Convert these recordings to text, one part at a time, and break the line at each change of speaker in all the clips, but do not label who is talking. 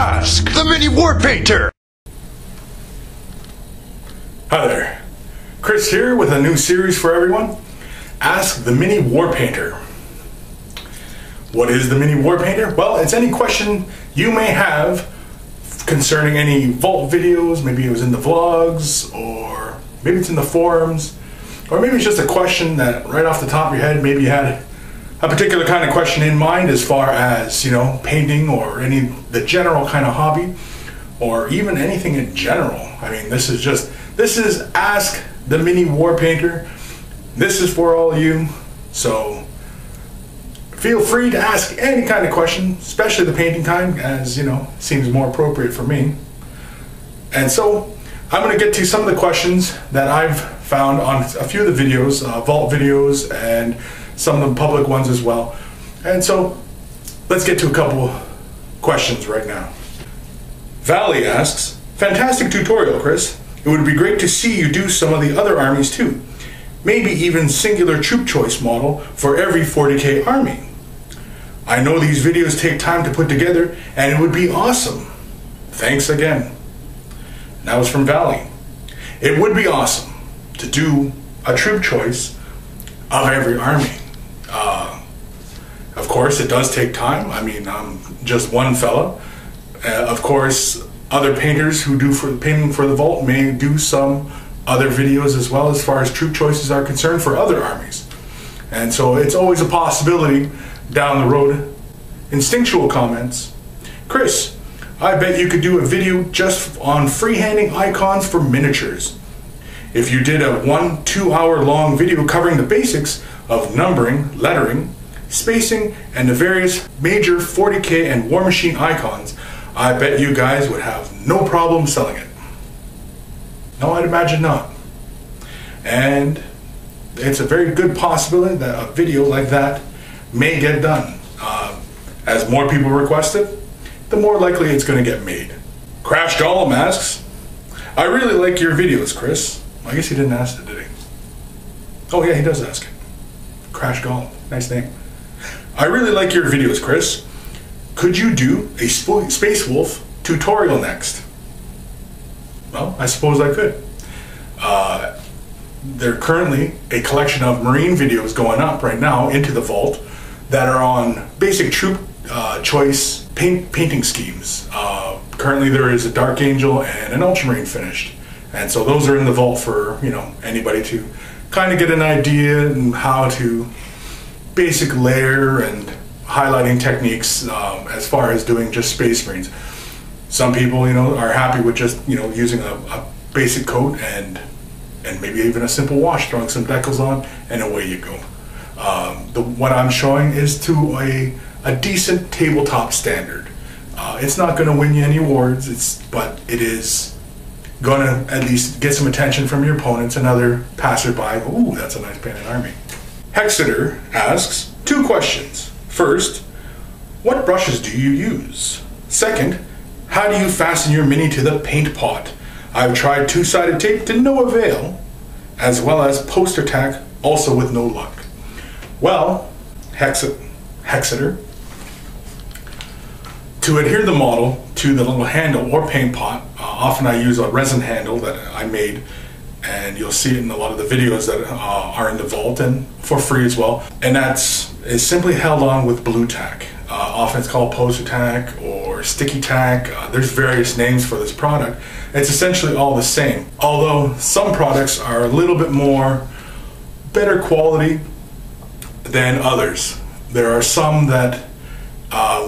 Ask the Mini WarPainter!
Hi there, Kris here with a new series for everyone. Ask the Mini WarPainter. What is the Mini WarPainter? Well, it's any question you may have concerning any vault videos. Maybe it was in the vlogs, or maybe it's in the forums, or maybe it's just a question that right off the top of your head, maybe you had a particular kind of question in mind as far as, you know, painting or the general kind of hobby, or even anything in general. I mean, this is Ask the Mini WarPainter. This is for all of you, so feel free to ask any kind of question, especially the painting kind, as you know, seems more appropriate for me. And so I'm going to get to some of the questions that I've found on a few of the videos, vault videos, and some of the public ones as well. And so let's get to a couple questions right now. Valley asks, fantastic tutorial, Kris. It would be great to see you do some of the other armies too. Maybe even singular troop choice model for every 40k army. I know these videos take time to put together and it would be awesome. Thanks again. And that was from Valley. It would be awesome to do a troop choice of every army. Of course, it does take time. I mean, I'm just one fella. Of course, other painters who do painting for the vault may do some other videos as well as far as troop choices are concerned for other armies. And so it's always a possibility down the road. Instinctual comments. Kris, I bet you could do a video just on freehanding icons for miniatures. If you did a 1-2 hour long video covering the basics of numbering, lettering, spacing, and the various major 40k and War Machine icons, I bet you guys would have no problem selling it. No, I'd imagine not. And it's a very good possibility that a video like that may get done. As more people request it, the more likely it's going to get made. Crash Golem asks, I really like your videos, Kris. I guess he didn't ask it, did he? Oh yeah, he does ask it. Crash Golem, nice name. I really like your videos, Kris. Could you do a Space Wolf tutorial next? Well, I suppose I could. There are currently a collection of Marine videos going up right now into the vault that are on basic troop choice painting schemes. Currently there is a Dark Angel and an Ultramarine finished. And so those are in the vault for, you know, anybody to kind of get an idea and how to basic layer and highlighting techniques as far as doing just Space Marines. Some people, you know, are happy with just, you know, using a basic coat and maybe even a simple wash, throwing some decals on, and away you go. What I'm showing is to a decent tabletop standard. It's not going to win you any awards, but it is going to at least get some attention from your opponents and other passerby. Ooh, that's a nice painted army. Hexeter asks 2 questions. First, what brushes do you use? Second, how do you fasten your Mini to the paint pot? I've tried 2-sided tape to no avail, as well as poster tack, also with no luck. Well, Hexeter, to adhere the model to the little handle or paint pot, often I use a resin handle that I made, and you'll see it in a lot of the videos that are in the vault and for free as well. And is simply held on with blue tack. Often it's called poster tack or sticky tack. There's various names for this product. It's essentially all the same. Although some products are a little bit better quality than others. There are some that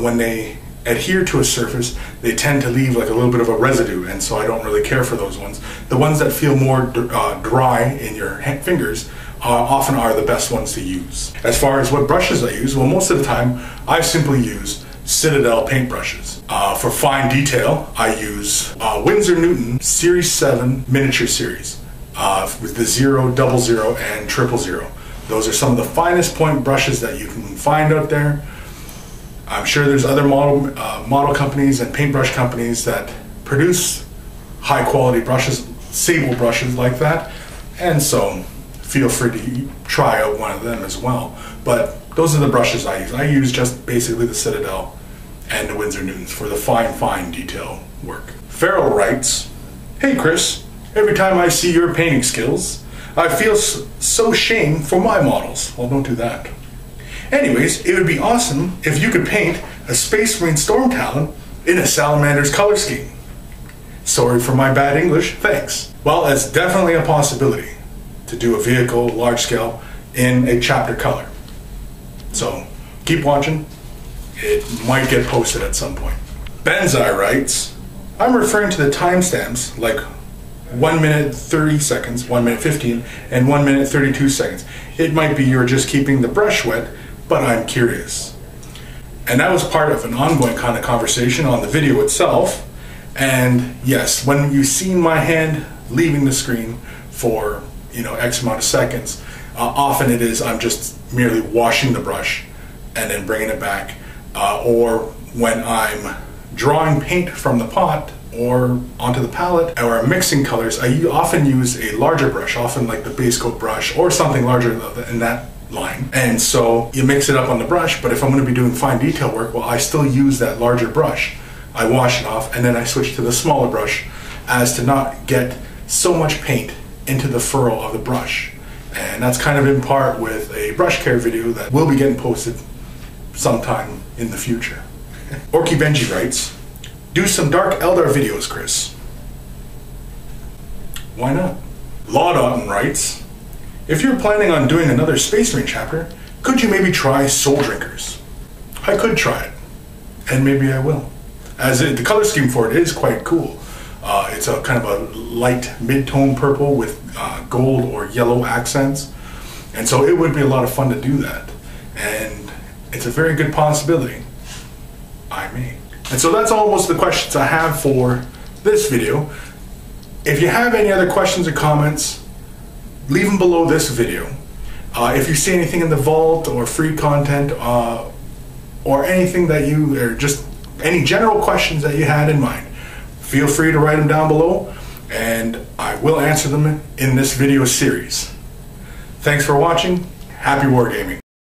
when they adhere to a surface, they tend to leave like a little bit of a residue, and so I don't really care for those ones. The ones that feel more dry in your fingers often are the best ones to use. As far as what brushes I use, well, most of the time I simply use Citadel paint brushes. For fine detail, I use Winsor Newton Series 7 miniature series with the 0, 00, and 000. Those are some of the finest point brushes that you can find out there. I'm sure there's other model companies and paintbrush companies that produce high quality brushes, sable brushes like that, and so feel free to try out one of them as well. But those are the brushes I use. I use just basically the Citadel and the Winsor Newtons for the fine detail work. Farrell writes, "Hey Kris, every time I see your painting skills, I feel so shame for my models." Well, don't do that. "Anyways, it would be awesome if you could paint a Space Marine Storm Talon in a Salamander's color scheme. Sorry for my bad English, thanks." Well, it's definitely a possibility to do a vehicle large scale in a chapter color. So keep watching. It might get posted at some point. Benzai writes, "I'm referring to the timestamps like 1 minute 30 seconds, 1 minute 15, and 1 minute 32 seconds. It might be you're just keeping the brush wet, but I'm curious." And that was part of an ongoing kind of conversation on the video itself. And yes, when you've seen my hand leaving the screen for, X amount of seconds, often it is I'm just merely washing the brush and then bringing it back. Or when I'm drawing paint from the pot or onto the palette or mixing colors, I often use a larger brush, often like the base coat brush or something larger in that line. And so you mix it up on the brush, but if I'm going to be doing fine detail work, well, I still use that larger brush. I wash it off and then I switch to the smaller brush as to not get so much paint into the furrow of the brush. And that's kind of in part with a brush care video that will be getting posted sometime in the future. Orky Benji writes, "Do some Dark Eldar videos, Kris." Why not? Lawdotton writes, "If you're planning on doing another Space Marine chapter, could you maybe try Soul Drinkers?" I could try it, and maybe I will. The color scheme for it is quite cool. It's a kind of a light mid-tone purple with gold or yellow accents, and so it would be a lot of fun to do that. And it's a very good possibility I may. And so that's almost the questions I have for this video. If you have any other questions or comments, leave them below this video. If you see anything in the vault or free content or anything or just any general questions that you had in mind, feel free to write them down below and I will answer them in this video series. Thanks for watching. Happy wargaming.